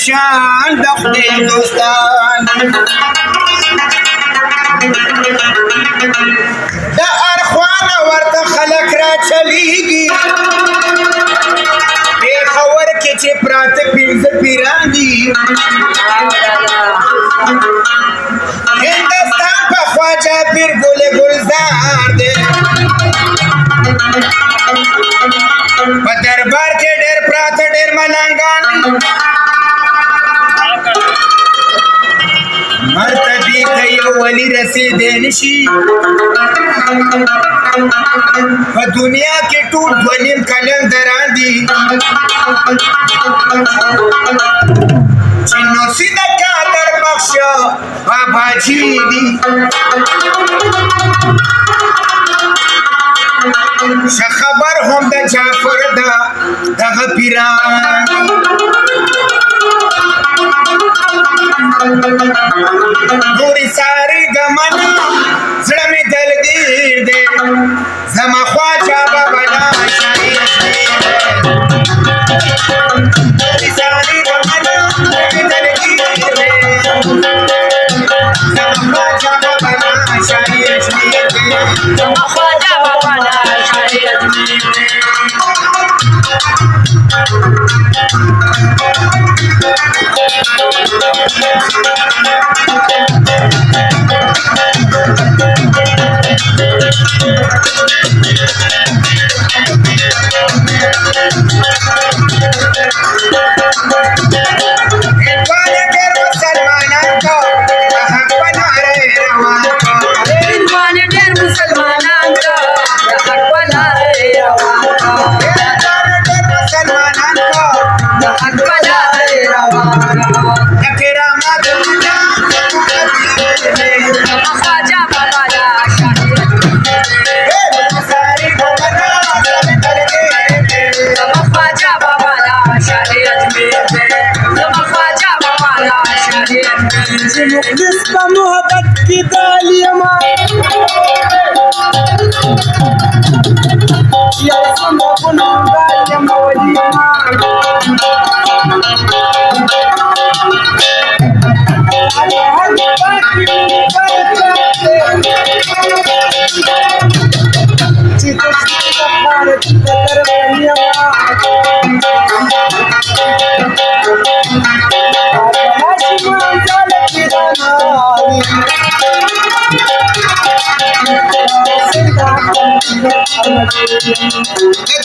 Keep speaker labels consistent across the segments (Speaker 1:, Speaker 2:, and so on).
Speaker 1: شان د خدای دوستان د ارخوان ورته خلق را چلیږي خبر کې چې پراته پنځه پیران دي هندوستان په خواجه پیر ګل ګلزار دی په دربار کې ډېر پراته ډېر ملنګان مرتبې ته یو ولي رسېدی نشي په دنیا کې ټول دوه نیم کلندران دي چې نوسي د قادر بخش باباجي دي ښه خبر هم د جعفر دغه پیران نورې سارې ګمنه زړه مې دلګیر دی زما خواجه بابا لا شاعر دی نورې سارې ګمنه زړه مې دلګیر دی زما خواجه بابا لا شاعر دی زما خواجه بابا لا شاعر دی
Speaker 2: मुखलिस का मोहब्बत की दालियाँ या सुनो पुनो दालियाँ मौलियाँ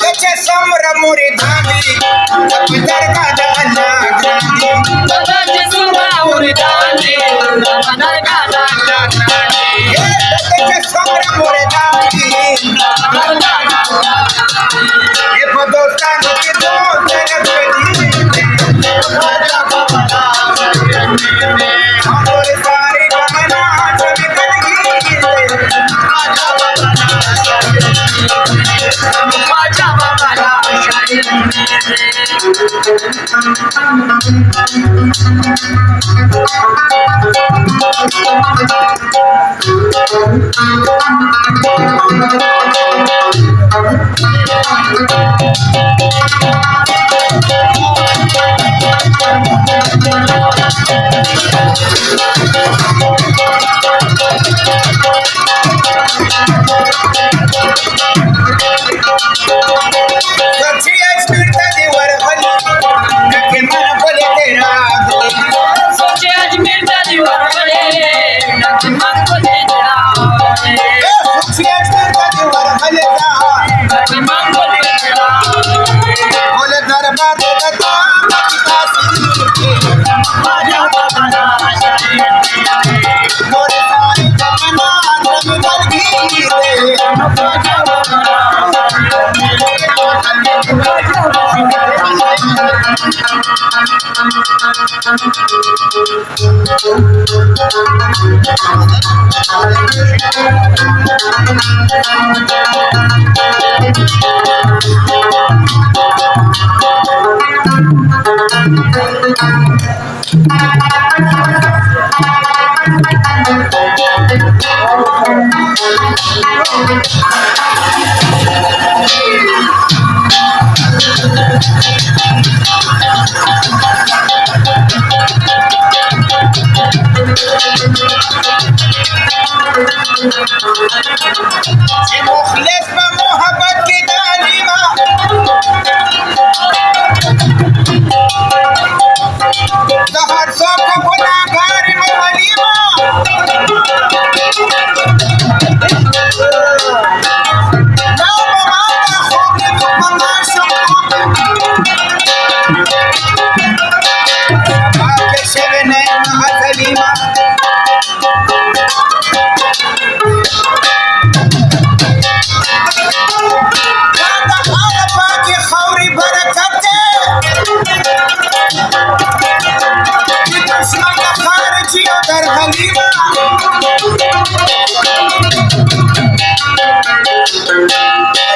Speaker 1: دغه څومره مریدان دي په درګاه د الله ګران دي
Speaker 2: دغه څومره مریدان دي په درګاه د الله ګران دي
Speaker 1: دغه څومره مریدان دي په دوستانو کې دوست درګدي خواجه بابا لا امر ساري ګمنا چې دلګي خواجه بابا
Speaker 2: خواجه بابا لا شاعر
Speaker 1: چې مخلص په محبت کې د حلیمه د هر څوک ګناهګار یم حلیمه دا به ماته خوب لیدو په ماشومتوب سبا کې شوې نه یم حلیمه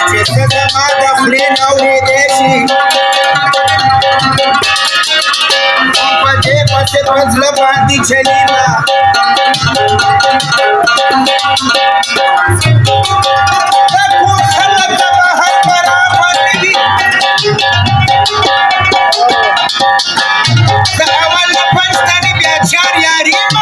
Speaker 1: چې څه زما د خولې نه اورېدی شي په دې پسې په زړه باندې چلیږه د کور خلک د بهر برابر نه وي د اول نه پنځتنې بیا چار یاري یم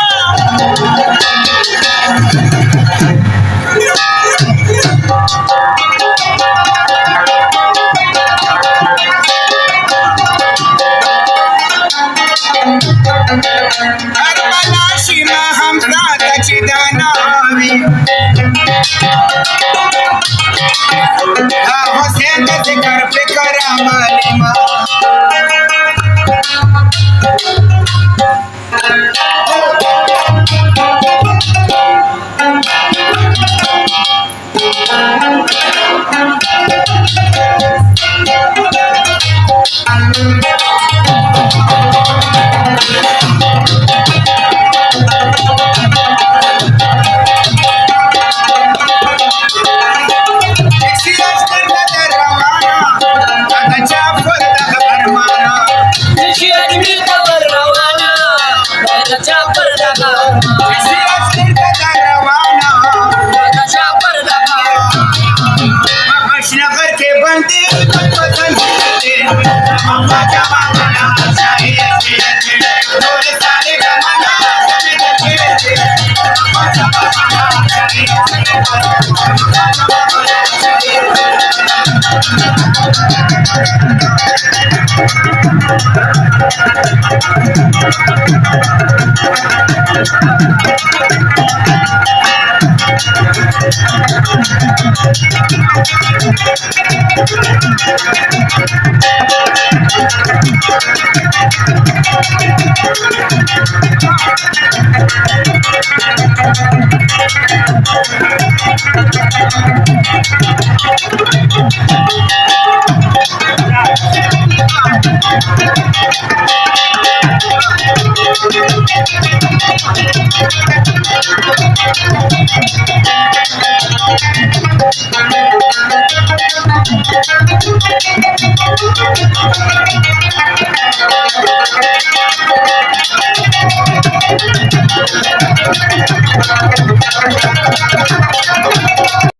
Speaker 1: کربلا شي ما هم ذاته چې دا نه وي دا حسین د ذکر فکر عملما नगर के बंदे सारे